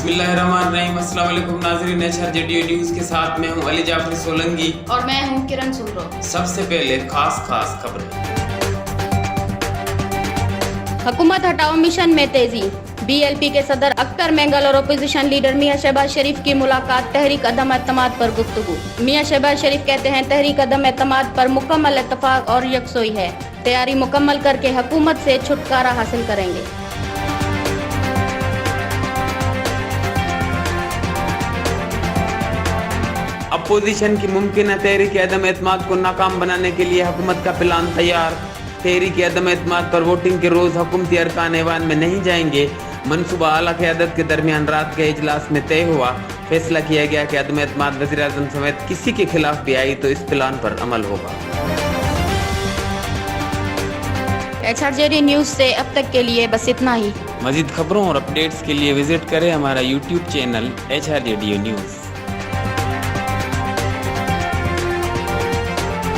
बिस्मिल्लाहिर्रहमानिर्रहीम। अस्सलाम वालेकुम नाज़रीन, HRJDO न्यूज़ के साथ मैं हूं अली जाफरी सोलंकी और मैं हूं किरण सुमरो। सबसे पहले खास खबरें। हुकूमत हटाओ मिशन में तेजी। BLP के सदर अख्तर मेंगल और अपोजिशन लीडर मियां शहबाज शरीफ की मुलाकात। तहरीक अदम एतमाद पर गुफ्तगू। मियां शहबाज शरीफ कहते हैं तहरीक अदम एतमाद पर मुकम्मल इत्तफाक और यकसोई है। तैयारी मुकम्मल करके हुकूमत से छुटकारा हासिल करेंगे। अपोजिशन की मुमकिन तहरीक अदम एतमाद को नाकाम बनाने के लिए हुकूमत का प्लान तैयार। तहरीक अदम एतमाद पर वोटिंग के रोज हुकूमती अरकान ऐवान में नहीं जाएंगे। मनसूबा आला क़यादत के दरमियान रात के इजलास में तय हुआ। फैसला किया गया कि अदम एतमाद वज़ीर आज़म समेत किसी के खिलाफ भी आई तो इस प्लान पर अमल होगा। HRJD न्यूज़ से अब तक के लिए बस इतना ही। मज़ीद खबरों और अपडेट्स के लिए विजिट करें हमारा YouTube चैनल HRJDO न्यूज़।